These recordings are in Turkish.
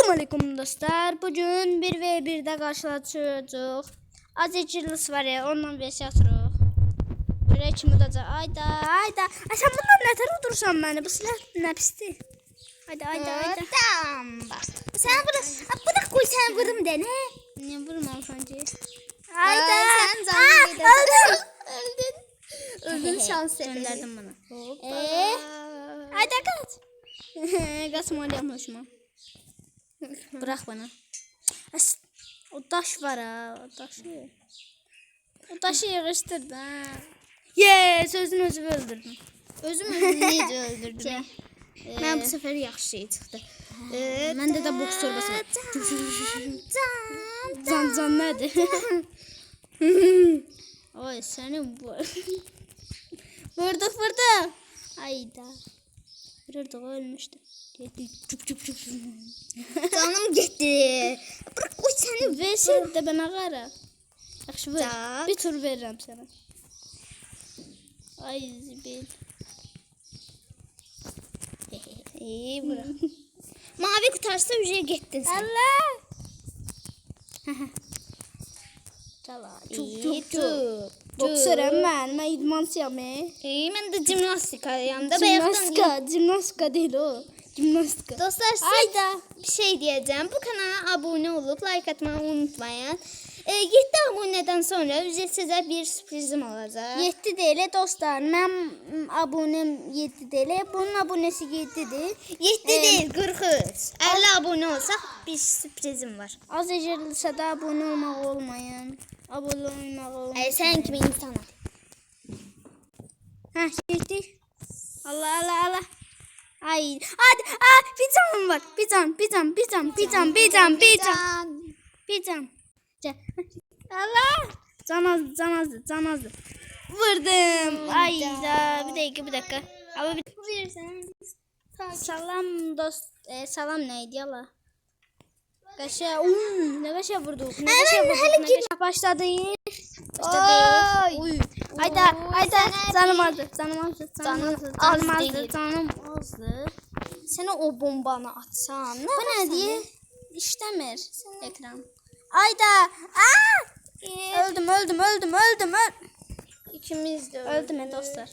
Aleyküm dostlar. Bugün 1v1'də karşılaşacağıq. Azecirlis var ya, ondan vs atırıq. Görək kim udacaq. Ayda. Ay sən bundan nətər udursan məni? Bu silah nə pisdir. Ayda. Tamam bak. Sen bırak koy sen vurım dene. Niyə vurmalısan ki? Ayda. Sen zannet Öldün. Öldün şans Göndərdim bana. Ayda kaç. Qaçmalıyam hoşuma. Bırak bana. O daş var ha. O daşı yığışdırdı ha. Yes, özünü öldürdüm. Özümü necə öldürdüm. Mən bu səfər yaxşı şey çıxdı. Məndə də boks torbası var. Can nədir? Oy, sənin bu. Vurduk. Ayda. Vururduq, ölmüşdü. Cüp. Canım gitti. Bırak koy seni. Versin də bana qara. Yaxşı, ver. Tak. Bir tur verirəm sənə. Ay zibil. İyi bırak. Mavi kurtarsa ücreye gittin sen. Allah. Çala. Çok. Boksörəm mən idmansıyam. İyi ben de jimnastika yanında Jimnastika deyil o. Jimnastika. Dostlar size bir şey diyeceğim. Bu kanala abone olup like atmayı unutmayın. 7 aboneden sonra size bir sürprizim olacak. 7 deyil dostlar. Mən abonem 7 deyil. Bunun abonesi 7'dir. 7 değil 43. 50 abone olsak bir sürprizim var. Az ecirlisə də abone olmaq olmayın. Abone olmaq olmayın. Sen kimi insan ol. Hə, getdik. Allah. Ay, hadi. Bir canım var. Bir can. Allah. Can azdı. Vurdum. Ay da bir dakika. Ama salam dost. Salam neydi yala? Kaşa. Ne kaşa vurduk? Başladı. Uy. Ayda. Canım azdı. Canım azdı. Sen o bombanı atsan. Bu ne diye? İşlemir ekran. Ayda. Öldüm. İkimiz de Öldüm dostlar.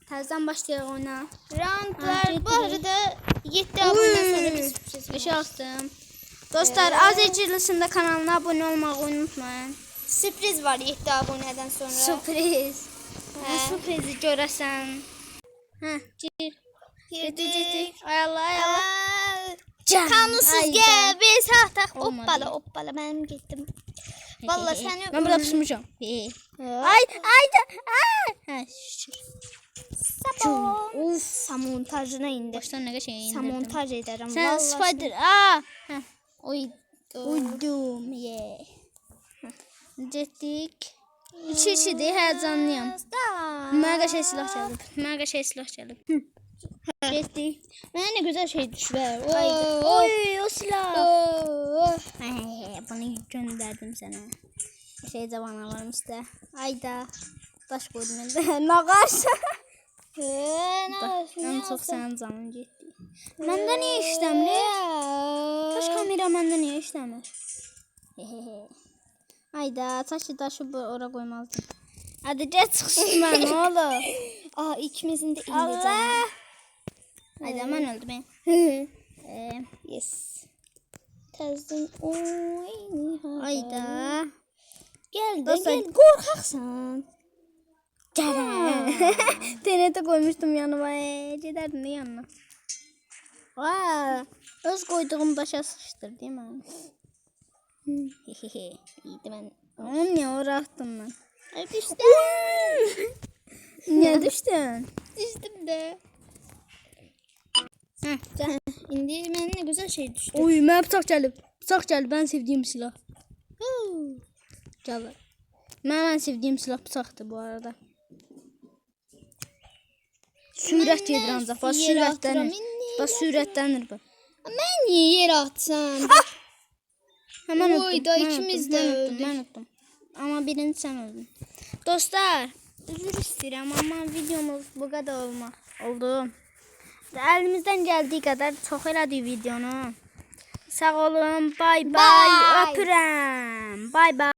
Terzden başlayalım oyuna. Roundlar bu arada 7 abone sonra bir sürpriz var. Bir şey attım. Dostlar Az Ecirlis'in kanalına abone olmayı unutmayın. Sürpriz var 7 aboneden sonra. Sürpriz. Sürprizi görəsən. Girdi. Ay Allah. Kanunsuz gel. Bir saat hoppala ben gittim. Vallahi seni Ben burada pusmuşam. Ayda. Sabon. Samontajına indi. Baştan ne şey indirdim. Samontaj ederim. Sen vallahi. spider. Uydum. Getdik. İçişidir, həyecanlıyam. Mənə qəşəng silah gəlib. Getdik. Mənə ne güzel şey düşüver. Oy, o silah. Bunu gönderdim sənə. Şey zavana varmış da. Ayda. Daş koydum əldə. Nağaş. Ən çox sənin canın getdi. Məndə niyə işləmir? Taş kamera məndə niyə işləmir? Ayda, taşı ora koymazdım. Hadi gel çıxsın mən, ne olur? İkimizin de indi Allah. canı. Ayda, mən öldüm. Yes. Təzdən oynayaq. Ayda. Gel Dostlar, gel korkaksan. TNT koymuştum yanıma. Giderdim de yanına. Öz koyduğum başa sıçtır değil mi? İyiydi ben. Oğlum niye uğraştım ben? Düştüm. Niye düştün? Düştüm de. İndi ben ne güzel şey düştü. Oy, mənə bıçaq gəlib. Ben sevdiğim silah. Gəl. Mən sevdiğim silah bıçaqdır bu arada. Sürət gedir ancaq. Sürətlənir bu. Mən niyə yerə atsam? Hemen Oy da ikimiz de öldük. Ben unuttum. Ama birinci sen öldün. Dostlar, üzür istəyirəm ama videomuz bu kadar oldu. Elimizden geldiği kadar çox elədik videonu. Sağ olun. Bay bay. Bye. Öpürəm. Bay bay.